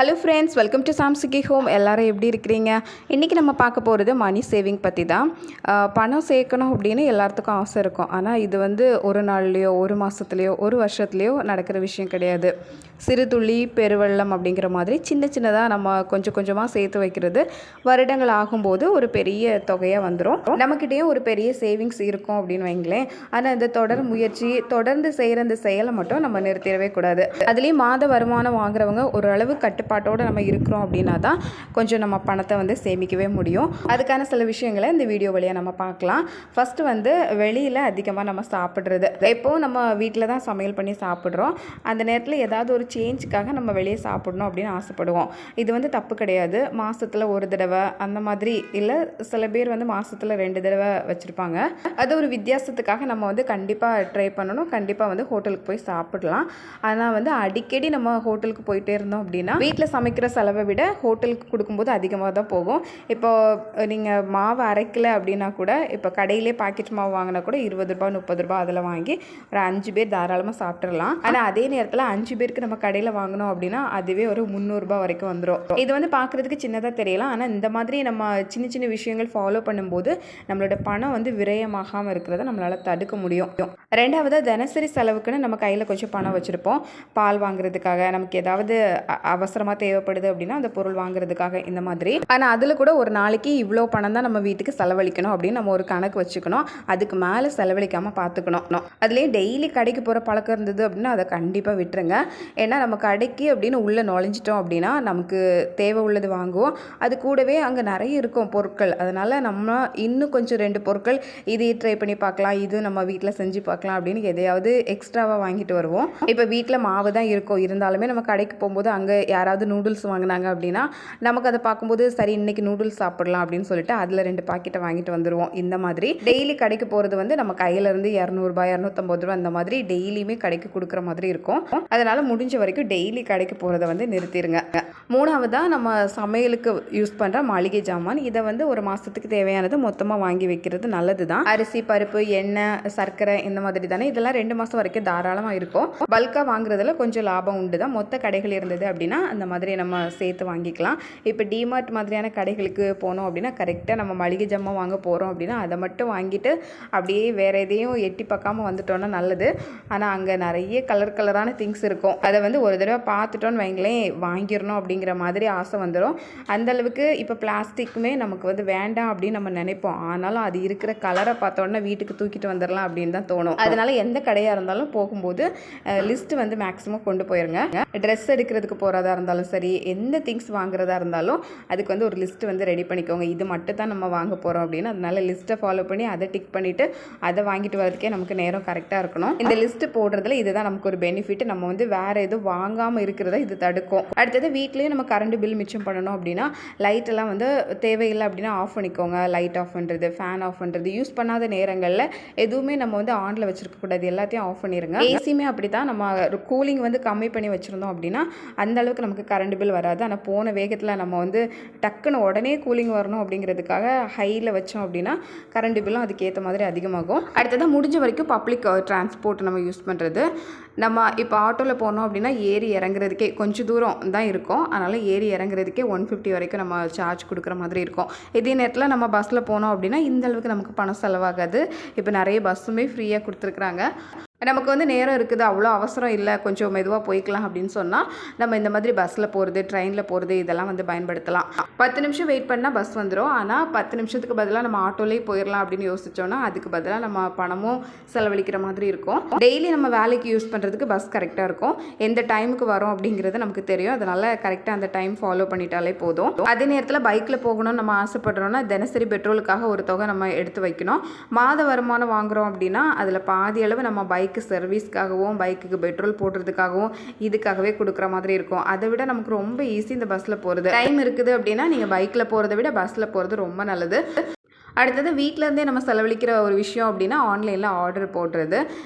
Hello friends, welcome to சாம்சுகி home. எல்லோரும் எப்படி இருக்கிறீங்க? இன்றைக்கி நம்ம பார்க்க போகிறது மணி சேவிங் பற்றி தான். பணம் சேர்க்கணும் அப்படின்னு எல்லாத்துக்கும் ஆசை இருக்கும். ஆனால் இது ஒரு நாள்லேயோ ஒரு மாதத்துலேயோ ஒரு வருஷத்துலேயோ நடக்கிற விஷயம் கிடையாது. சிறு துளி பெருவெள்ளம் அப்படிங்கிற மாதிரி சின்ன சின்னதாக நம்ம கொஞ்சம் கொஞ்சமாக சேர்த்து வைக்கிறது வருடங்கள் ஆகும்போது ஒரு பெரிய தொகையாக வந்துடும். நம்மக்கிட்டேயும் ஒரு பெரிய சேவிங்ஸ் இருக்கும் அப்படின்னு வைங்களேன். ஆனால் இந்த தொடர் முயற்சி தொடர்ந்து செய்கிற இந்த செயலை மட்டும் நம்ம நிறுத்திடவே கூடாது. அதுலேயும் மாத வருமானம் வாங்குறவங்க ஓரளவு கட்டுப்பாட்டோடு நம்ம இருக்கிறோம் அப்படின்னா தான் கொஞ்சம் நம்ம பணத்தை சேமிக்கவே முடியும். அதுக்கான சில விஷயங்களை இந்த வீடியோ வழியாக நம்ம பார்க்கலாம். ஃபஸ்ட்டு வெளியில் அதிகமாக நம்ம சாப்பிட்றது. எப்போது நம்ம வீட்டில் தான் சமையல் பண்ணி சாப்பிட்றோம். அந்த நேரத்தில் ஏதாவது ஒரு சேஞ்சுக்காக நம்ம வெளியே சாப்பிடணும் அப்படின்னு ஆசைப்படுவோம். இது தப்பு கிடையாது. மாதத்தில் ஒரு தடவை அந்த மாதிரி, இல்லை சில பேர் மாதத்தில் 2 தடவை வச்சுருப்பாங்க. அது ஒரு வித்தியாசத்துக்காக நம்ம கண்டிப்பாக ட்ரை பண்ணணும். கண்டிப்பாக ஹோட்டலுக்கு போய் சாப்பிடலாம். ஆனால் அடிக்கடி நம்ம ஹோட்டலுக்கு போயிட்டே இருந்தோம் அப்படின்னா வீட்டில் சமைக்கிற செலவை விட ஹோட்டலுக்கு கொடுக்கும்போது அதிகமாக தான் போகும். இப்போது நீங்கள் மாவு அரைக்கலை அப்படின்னா கூட, இப்போ கடையிலே பாக்கெட் மாவு வாங்கினா கூட 20 ரூபா 30 ரூபா அதில் வாங்கி ஒரு 5 பேர் தாராளமாக சாப்பிட்றலாம். ஆனால் அதே நேரத்தில் 5 பேருக்கு நம்ம கடையில் வாங்கினோம் அப்படின்னா அதுவே ஒரு 300 ரூபா வரைக்கும் வந்துடும். இது பார்க்குறதுக்கு சின்னதாக தெரியலாம். ஆனால் இந்த மாதிரி நம்ம சின்ன சின்ன விஷயங்கள் ஃபாலோ பண்ணும்போது நம்மளோட பணம் விரயமாகாமல் இருக்கிறத நம்மளால் தடுக்க முடியும். ரெண்டாவது, தினசரி செலவுக்குன்னு நம்ம கையில் கொஞ்சம் பணம் வச்சுருப்போம். பால் வாங்குறதுக்காக, நமக்கு ஏதாவது அவசரமாக தேவைப்படுது அப்படின்னா அந்த பொருள் வாங்குறதுக்காக, இந்த மாதிரி. ஆனால் அதில் கூட ஒரு நாளைக்கு இவ்வளோ பணம் தான் நம்ம வீட்டுக்கு செலவழிக்கணும் அப்படின்னு நம்ம ஒரு கணக்கு வச்சுக்கணும். அதுக்கு மேலே செலவழிக்காமல் பார்த்துக்கணும். அதுலேயும் டெய்லி கடைக்கு போகிற பழக்கம் இருந்தது அப்படின்னா அதை கண்டிப்பாக விட்டுருங்க. ஏன்னா நம்ம கடைக்கு அப்படின்னு உள்ளே நுழைஞ்சிட்டோம் அப்படின்னா நமக்கு தேவை உள்ளது வாங்குவோம். அது கூடவே அங்கே நிறைய இருக்கும் பொருட்கள். அதனால் நம்ம இன்னும் கொஞ்சம் 2 பொருட்கள் இதையே ட்ரை பண்ணி பார்க்கலாம், இது நம்ம வீட்டில் செஞ்சு பார்க்கலாம் அப்படின்னு எதையாவது எக்ஸ்ட்ராவாக வாங்கிட்டு வருவோம். இப்போ வீட்டில் மாவு தான் இருக்கும், இருந்தாலுமே நம்ம கடைக்கு போகும்போது அங்கே யாராவது நூடுல்ஸ் வாங்கினாங்க அப்படின்னா நமக்கு அதை பார்க்கும்போது சரி இன்னைக்கு நூடுல்ஸ் சாப்பிடலாம் அப்படின்னு சொல்லிட்டு அதில் 2 பாக்கெட்டை வாங்கிட்டு வந்துடுவோம். இந்த மாதிரி டெய்லி கடைக்கு போகிறது நம்ம கையிலேருந்து 200 ரூபாய் 250 ரூபா அந்த மாதிரி டெய்லியுமே கடைக்கு கொடுக்குற மாதிரி இருக்கும். அதனால் முடிஞ்ச வரைக்கும் டெய்லி கடைக்கு போகிறத நிறுத்திடுங்க. மூணாவதாக, நம்ம சமையலுக்கு யூஸ் பண்ணுற மளிகை ஜாமான். இதை ஒரு மாதத்துக்கு தேவையானது மொத்தமாக வாங்கி வைக்கிறது நல்லது தான். அரிசி, பருப்பு, எண்ணெய், சர்க்கரை இந்த மாதிரி தானே. இதெல்லாம் 2 மாதம் வரைக்கும் தாராளமாக இருக்கும். பல்காக வாங்குறதுல கொஞ்சம் லாபம் உண்டு தான். மொத்த கடைகள் இருந்தது அப்படின்னா அந்த மாதிரி நம்ம சேர்த்து வாங்கிக்கலாம். இப்போ டிமார்ட் மாதிரியான கடைகளுக்கு போனோம் அப்படின்னா கரெக்டாக நம்ம மளிகை ஜாமான் வாங்க போகிறோம் அப்படின்னா அதை மட்டும் வாங்கிட்டு அப்படியே வேறு எதையும் எட்டி பார்க்காம வந்துட்டோன்னா நல்லது. ஆனால் அங்கே நிறைய கலரான திங்ஸ் இருக்கும். அதை ஒரு தடவை பார்த்துட்டோன்னு வைங்களேன், வாங்கிடணும் அப்படிங்கிற மாதிரி ஆசை வந்துடும். அந்தளவுக்கு இப்போ பிளாஸ்டிக்குமே நமக்கு வேண்டாம் அப்படின்னு நம்ம நினைப்போம். ஆனாலும் அது இருக்கிற கலரை பார்த்தோன்னா வீட்டுக்கு தூக்கிட்டு வந்துடலாம் அப்படின்னு தான் தோணும். அதனால் எந்த கடையாக இருந்தாலும் போகும்போது லிஸ்ட்டு மேக்ஸிமம் கொண்டு போயிருங்க. ட்ரெஸ் எடுக்கிறதுக்கு போகிறதா இருந்தாலும் சரி, எந்த திங்ஸ் வாங்குறதா இருந்தாலும் அதுக்கு ஒரு லிஸ்ட்டு ரெடி பண்ணிக்கோங்க. இது மட்டும் தான் நம்ம வாங்க போகிறோம் அப்படின்னு. அதனால லிஸ்ட்டை ஃபாலோ பண்ணி அதை டிக் பண்ணிவிட்டு அதை வாங்கிட்டு வரதுக்கே நமக்கு நேரம் கரெக்டாக இருக்கணும். இந்த லிஸ்ட்டு போடுறதுல இதுதான் நமக்கு ஒரு பெனிஃபிட். நம்ம வேறு எதுவும் வாங்காமல் இருக்கிறத இது தடுக்கும். அடுத்தது, வீட்லேயும் நம்ம கரண்ட் பில் மிச்சம் பண்ணணும் அப்படின்னா லைட்டெல்லாம் தேவையில்லை அப்படின்னா ஆஃப் பண்ணிக்கோங்க. லைட் ஆஃப் பண்ணுறது, ஃபேன் ஆஃப் பண்ணுறது, யூஸ் பண்ணாத நேரங்களில் எதுவுமே நம்ம ஆனில் வச்சுருக்கக்கூடாது, எல்லாத்தையும் ஆஃப் பண்ணிடுங்க. ஏசியுமே அப்படி தான். நம்ம கூலிங் கம்மி பண்ணி வச்சுருந்தோம் அப்படின்னா அந்த அளவுக்கு நமக்கு கரண்ட் பில் வராது. ஆனால் போன வேகத்தில் நம்ம டக்குன்னு உடனே கூலிங் வரணும் அப்படிங்கிறதுக்காக ஹையில் வச்சோம் அப்படின்னா கரண்ட் பில்லும் அதுக்கேற்ற மாதிரி அதிகமாகும். அடுத்ததான், முடிஞ்ச வரைக்கும் பப்ளிக் டிரான்ஸ்போர்ட் நம்ம யூஸ் பண்ணுறது. நம்ம இப்போ ஆட்டோவில் போனோம் அப்படின்னா ஏறி இறங்குறதுக்கே கொஞ்சம் தூரம் தான் இருக்கும். அதனால் ஏறி இறங்குறதுக்கே 150 வரைக்கும் நம்ம சார்ஜ் கொடுக்குற மாதிரி இருக்கும். இதே நேரத்தில் நம்ம பஸ்ஸில் போனோம் அப்படின்னா இந்த அளவுக்கு நமக்கு பணம் செலவாகாது. இப்போ நிறைய பஸ்ஸுமே ஃப்ரீயாக கொடுத்துருக்குறாங்க. நமக்கு நேரம் இருக்குது, அவ்வளோ அவசரம் இல்லை, கொஞ்சம் மெதுவாக போய்க்கலாம் அப்படின்னு சொன்னால் நம்ம இந்த மாதிரி பஸ்ஸில் போகிறது, ட்ரெயினில் போகிறது இதெல்லாம் பயன்படுத்தலாம். 10 நிமிஷம் வெயிட் பண்ணால் பஸ் வந்துடும். ஆனால் 10 நிமிஷத்துக்கு பதிலாக நம்ம ஆட்டோலேயே போயிடலாம் அப்படின்னு யோசித்தோன்னா அதுக்கு பதிலாக நம்ம பணமும் செலவழிக்கிற மாதிரி இருக்கும். டெய்லி நம்ம வேலைக்கு யூஸ் பண்ணுறதுக்கு பஸ் கரெக்டாக இருக்கும். எந்த டைமுக்கு வரும் அப்படிங்கிறது நமக்கு தெரியும். அதனால் கரெக்டாக அந்த டைம் ஃபாலோ பண்ணிட்டாலே போதும். அதே நேரத்தில் பைக்கில் போகணும்னு நம்ம ஆசைப்படுறோன்னா தினசரி பெட்ரோலுக்காக ஒரு தொகை நம்ம எடுத்து வைக்கணும். மாத வருமானம் வாங்குகிறோம் அப்படின்னா அதில் பாதி அளவு நம்ம பைக்கு சர்வீஸ்க்காகவும் பைக்குக்கு பெட்ரோல் போடுறதுக்காகவும் இதுக்காகவே கொடுக்குற மாதிரி இருக்கும். அதை விட நமக்கு ரொம்ப ஈஸி இந்த பஸ்ஸில் போகிறது. டைம் இருக்குது அப்படின்னா நீங்கள் பைக்கில் போகிறத விட பஸ்ஸில் போகிறது ரொம்ப நல்லது. அடுத்தது வீட்டிலேருந்தே நம்ம செலவழிக்கிற ஒரு விஷயம் அப்படின்னா ஆன்லைனில் ஆர்டர் போடுறது.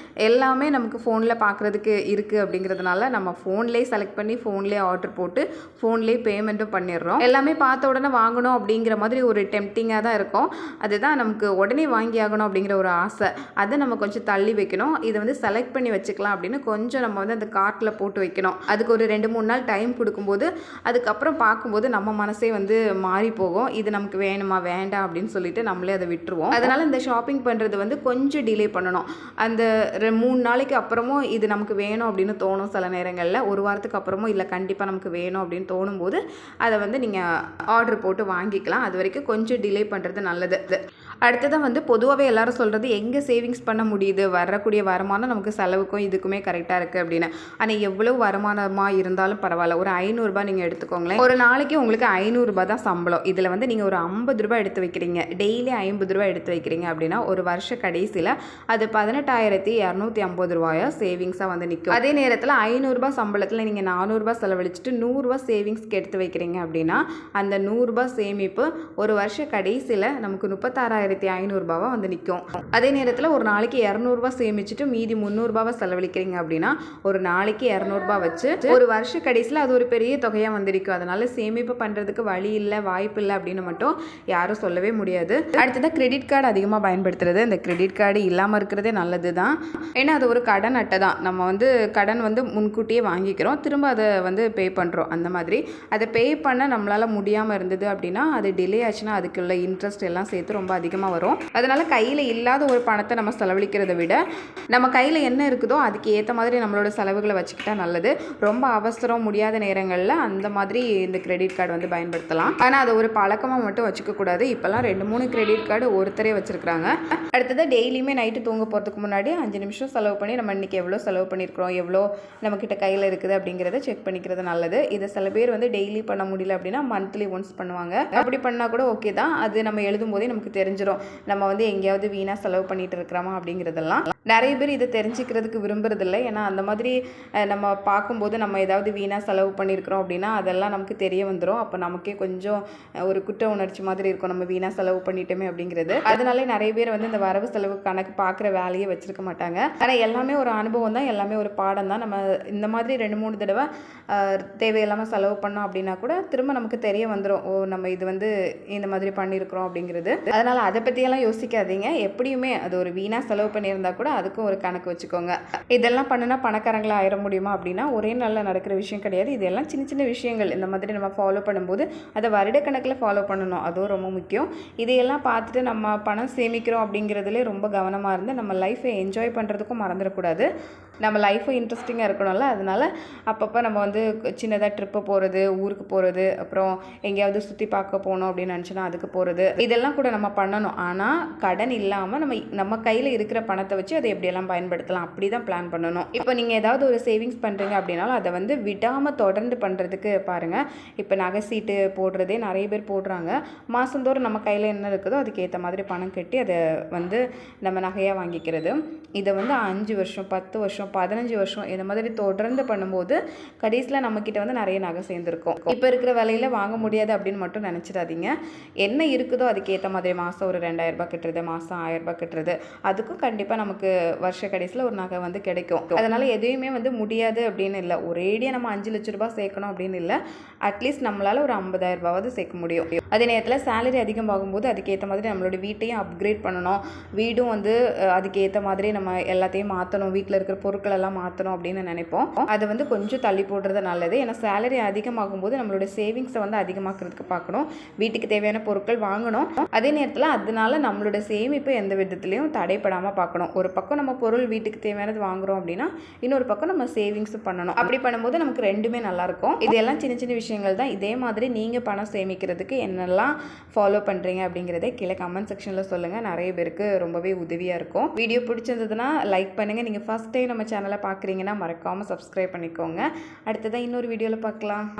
எல்லாமே நமக்கு ஃபோனில் பார்க்குறதுக்கு இருக்குது அப்படிங்கிறதுனால நம்ம ஃபோன்லேயே செலக்ட் பண்ணி ஃபோன்லேயே ஆர்டர் போட்டு ஃபோன்லேயே பேமெண்ட்டும் பண்ணிடுறோம். எல்லாமே பார்த்த உடனே வாங்கணும் அப்படிங்கிற மாதிரி ஒரு டெம்ப்டிங்காக தான் இருக்கும். அதுதான் நமக்கு உடனே வாங்கி ஆகணும் அப்படிங்கிற ஒரு ஆசை. அதை நம்ம கொஞ்சம் தள்ளி வைக்கணும். இதை வந்து செலக்ட் பண்ணி வச்சுக்கலாம் அப்படின்னு கொஞ்சம் நம்ம வந்து அந்த கார்ட்டில் போட்டு வைக்கணும். அதுக்கு ஒரு 2-3 நாள் டைம் கொடுக்கும்போது அதுக்கப்புறம் பார்க்கும்போது நம்ம மனசே வந்து மாறி போகும். இது நமக்கு வேணுமா வேண்டாம் அப்படின்னு சொல்லிட்டு நம்மளே அதை விட்டுருவோம். அதனால் இந்த ஷாப்பிங் பண்ணுறது வந்து கொஞ்சம் டிலே பண்ணணும். அந்த 3 நாளைக்கு அப்புறமும் இது நமக்கு வேணும் அப்படின்னு தோணும். சில நேரங்களில் 1 வாரத்துக்கு அப்புறமும் இல்லை கண்டிப்பாக நமக்கு வேணும் அப்படின்னு தோணும்போது அதை வந்து நீங்கள் ஆர்டர் போட்டு வாங்கிக்கலாம். அது வரைக்கும் கொஞ்சம் டிலே பண்ணுறது நல்லது. அடுத்ததான் வந்து பொதுவாகவே எல்லாரும் சொல்கிறது எங்கே சேவிங்ஸ் பண்ண முடியுது, வரக்கூடிய வருமானம் நமக்கு செலவுக்கும் இதுக்குமே கரெக்டாக இருக்குது அப்படின்னு. ஆனால் எவ்வளோ வருமானமாக இருந்தாலும் பரவாயில்ல, ஒரு 500 ரூபாய் நீங்கள் எடுத்துக்கோங்களேன். ஒரு நாளைக்கு உங்களுக்கு 500 ரூபாய் தான் சம்பளம். இதில் வந்து நீங்கள் ஒரு 50 ரூபாய் எடுத்து வைக்கிறீங்க, டெய்லி 50 ரூபாய் எடுத்து வைக்கிறீங்க அப்படின்னா ஒரு வருஷ கடைசியில் அது 18,250 ரூபாயா சேவிங்ஸாக வந்து நிற்கும். அதே நேரத்தில் 500 ரூபாய் சம்பளத்தில் நீங்கள் 400 ரூபாய் செலவழிச்சிட்டு 100 ரூபாய் சேவிங்ஸ்க்கு எடுத்து வைக்கிறீங்க அப்படின்னா அந்த 100 ரூபாய் சேமிப்பு ஒரு வருஷ கடைசியில் நமக்கு 36,500 ரூபாவா வந்து நிற்கும். அதே நேரத்தில் ஒரு நாளைக்கு 200 ரூபாய் சேமிச்சுட்டு மீதி 300 ரூபாவை செலவழிக்கிறீங்க அப்படின்னா ஒரு நாளைக்கு 200 ரூபாய் வச்சு ஒரு வருஷ கடைசியில் அது ஒரு பெரிய தொகையாக வந்திருக்கும். அதனால சேமிப்பு பண்ணுறதுக்கு வழி இல்லை, வாய்ப்பு இல்லை அப்படின்னு மட்டும் யாரும் சொல்லவே முடியாது. அடுத்ததாக கிரெடிட் கார்டு அதிகமாக பயன்படுத்துறது. இந்த கிரெடிட் கார்டு இல்லாமல் இருக்கிறதே நல்லது தான். ஏன்னா அது ஒரு கடன் அட்டை தான். நம்ம வந்து கடன் வந்து முன்கூட்டியே வாங்கிக்கிறோம், திரும்ப அதை வந்து பே பண்ணுறோம். அந்த மாதிரி அதை பே பண்ண நம்மளால் முடியாமல் இருந்தது அப்படின்னா அது டிலே ஆச்சுன்னா அதுக்குள்ள இன்ட்ரெஸ்ட் எல்லாம் சேர்த்து ரொம்ப அதிகமாக வரும். அதனால் கையில் இல்லாத ஒரு பணத்தை நம்ம செலவழிக்கிறத விட நம்ம கையில் என்ன இருக்குதோ அதுக்கு ஏற்ற மாதிரி நம்மளோட செலவுகளை வச்சுக்கிட்டா நல்லது. ரொம்ப அவசரம் முடியாத நேரங்களில் அந்த மாதிரி இந்த கிரெடிட் கார்டு வந்து பயன்படுத்தலாம். ஆனால் அதை ஒரு பழக்கமாக மட்டும் வச்சுக்கக்கூடாது. இப்போல்லாம் 2-3 கிரெடிட் கார்டு ஒருத்தரே வச்சுருக்காங்க. அடுத்தது டெய்லியுமே நைட்டு தூங்க போகிறதுக்கு முன்னாடி 5 நிமிஷம் செலவு பண்ணி நம்ம இன்றைக்கி எவ்வளோ செலவு பண்ணியிருக்கிறோம், எவ்வளோ நம்மக்கிட்ட கையில் இருக்குது அப்படிங்கிறத செக் பண்ணிக்கிறது நல்லது. இதை சில பேர் வந்து டெய்லி பண்ண முடியல அப்படின்னா மந்த்லி ஒன்ஸ் பண்ணுவாங்க. அப்படி பண்ணால் கூட ஓகே தான். அது நம்ம எழுதும் போதே நமக்கு தெரிஞ்சிடும் நம்ம வந்து எங்கேயாவது வீணாக செலவு பண்ணிட்டு இருக்கிறோமா அப்படிங்கிறதெல்லாம். நிறைய பேர் இதை தெரிஞ்சுக்கிறதுக்கு விரும்புறதில்லை. ஏன்னா அந்த மாதிரி நம்ம பார்க்கும்போது நம்ம ஏதாவது வீணாக செலவு பண்ணியிருக்கிறோம் அப்படின்னா அதெல்லாம் நமக்கு தெரிய வந்துடும். அப்போ நமக்கே கொஞ்சம் ஒரு குற்ற உணர்ச்சி மாதிரி இருக்கும், நம்ம வீணாக செலவு பண்ணிட்டோமே அப்படிங்கிறது. அதனால நிறைய பேர் வந்து இந்த வரவு செலவு கணக்கு பார்க்குற வேலையை வச்சுருக்க மாட்டாங்க. ஆனால் எல்லாமே ஒரு அனுபவம் தான், எல்லாமே ஒரு பாடம் தான். நம்ம இந்த மாதிரி 2-3 தடவை தேவையில்லாமல் செலவு பண்ணோம் அப்படின்னா கூட திரும்ப நமக்கு தெரிய வந்துடும், ஓ நம்ம இது வந்து இந்த மாதிரி பண்ணியிருக்கிறோம் அப்படிங்கிறது. அதனால் அதை பற்றியெல்லாம் யோசிக்காதீங்க. எப்படியுமே அது ஒரு வீணாக செலவு பண்ணியிருந்தா கூட அதுக்கும் ஒரு கணக்கு வச்சுக்கோங்க. இதெல்லாம் பண்ணுனா பணக்காரங்களாக ஆயிட முடியுமா அப்படின்னா ஒரே நாளில் நடக்கிற விஷயம் கிடையாது. இதெல்லாம் சின்ன சின்ன விஷயங்கள். இந்த மாதிரி நம்ம ஃபாலோ பண்ணும்போது அதை வருடக்கணக்கில் ஃபாலோ பண்ணணும், அதுவும் ரொம்ப முக்கியம். இதையெல்லாம் பார்த்துட்டு நம்ம பணம் சேமிக்கிறோம் அப்படிங்கிறதுலே ரொம்ப கவனமாக இருந்து நம்ம லைஃப்பை என்ஜாய் பண்ணுறதுக்கும் மறந்துடக்கூடாது. நம்ம லைஃப்பை இன்ட்ரெஸ்டிங்காக இருக்கணும்ல. அதனால் அப்பப்போ நம்ம வந்து சின்னதாக ட்ரிப்பு போகிறது, ஊருக்கு போகிறது, அப்புறம் எங்கேயாவது சுற்றி பார்க்க போகணும் அப்படின்னு நினச்சோன்னா அதுக்கு போகிறது, இதெல்லாம் கூட நம்ம பண்ணணும். ஆனால் கடன் இல்லாமல் நம்ம கையில் இருக்கிற பணத்தை வச்சு அதை எப்படியெல்லாம் பயன்படுத்தலாம் அப்படி தான் பிளான் பண்ணணும். இப்போ நீங்கள் ஏதாவது ஒரு சேவிங்ஸ் பண்ணுறீங்க அப்படின்னாலும் அதை வந்து விடாமல் தொடர்ந்து பண்ணுறதுக்கு பாருங்கள். இப்போ நகை சீட்டு போடுறதே நிறைய பேர் போடுறாங்க. மாதந்தோறும் நம்ம கையில் என்ன இருக்குதோ அதுக்கேற்ற மாதிரி பணம் கட்டி அதை வந்து நம்ம நகையாக வாங்கிக்கிறது. இதை வந்து 5 வருஷம் 10 வருஷம் 15 வருஷம் இந்த மாதிரி தொடர்ந்து பண்ணும்போது கடைசியில் நம்மக்கிட்ட வந்து நிறைய நகை சேர்ந்துருக்கும். இப்போ இருக்கிற விலையில் வாங்க முடியாது அப்படின்னு மட்டும் நினச்சிடாதீங்க. என்ன இருக்குதோ அதுக்கேற்ற மாதிரி மாதம் ஒரு 2000 ரூபாய் கட்டுறது, மாதம் 1000 ரூபாய் கட்டுறது, அதுக்கும் கண்டிப்பாக நமக்கு வருஷ கடைசியில் ஒரு நகை வந்து கிடைக்கும். அதனால் எதையுமே வந்து முடியாது அப்படின்னு இல்லை. ஒரேடியாக நம்ம 5 லட்ச ரூபாய் சேர்க்கணும் அப்படின்னு இல்லை. அட்லீஸ்ட் நம்மளால் ஒரு 50,000 ரூபாவது சேர்க்க முடியும். அதே நேரத்தில் சேலரி அதிகமாகும்போது அதுக்கேற்ற மாதிரி நம்மளோட வீட்டையும் அப்கிரேட் பண்ணணும். வீடும் வந்து அதுக்கேற்ற மாதிரி நம்ம எல்லாத்தையும் மாற்றணும், வீட்டில் இருக்கிற பொருட்கள் எல்லாம் மாற்றணும் அப்படின்னு நினைப்போம். அதை வந்து கொஞ்சம் தள்ளி போடுறது நல்லது. ஏன்னா சேலரி அதிகமாகும் போது நம்மளோட சேவிங்ஸை வந்து அதிகமாக்குறதுக்கு பார்க்கணும். வீட்டுக்கு தேவையான பொருட்கள் வாங்கணும். அதே நேரத்தில் அதனால நம்மளோட சேமிப்பு எந்த விதத்துலையும் தடைப்படாமல் பார்க்கணும். ஒரு பக்கம் நம்ம பொருள் வீட்டுக்கு தேவையானது வாங்குறோம் அப்படின்னா இன்னொரு பக்கம் நம்ம சேவிங்ஸும் பண்ணணும். அப்படி பண்ணும்போது நமக்கு ரெண்டுமே நல்லாயிருக்கும். இதெல்லாம் சின்ன சின்ன விஷயங்கள் தான். இதே மாதிரி நீங்கள் பணம் சேமிக்கிறதுக்கு என்னெல்லாம் ஃபாலோ பண்ணுறீங்க அப்படிங்கிறதே கீழே கமெண்ட் செக்ஷனில் சொல்லுங்கள். நிறைய பேருக்கு ரொம்பவே உதவியாக இருக்கும். வீடியோ பிடிச்சிருந்ததுன்னா லைக் பண்ணுங்கள். நீங்கள் ஃபஸ்ட் டைம் நம்ம சேனலை பார்க்குறீங்கன்னா மறக்காமல் சப்ஸ்கிரைப் பண்ணிக்கோங்க. அடுத்ததான் இன்னொரு வீடியோவில் பார்க்கலாம்.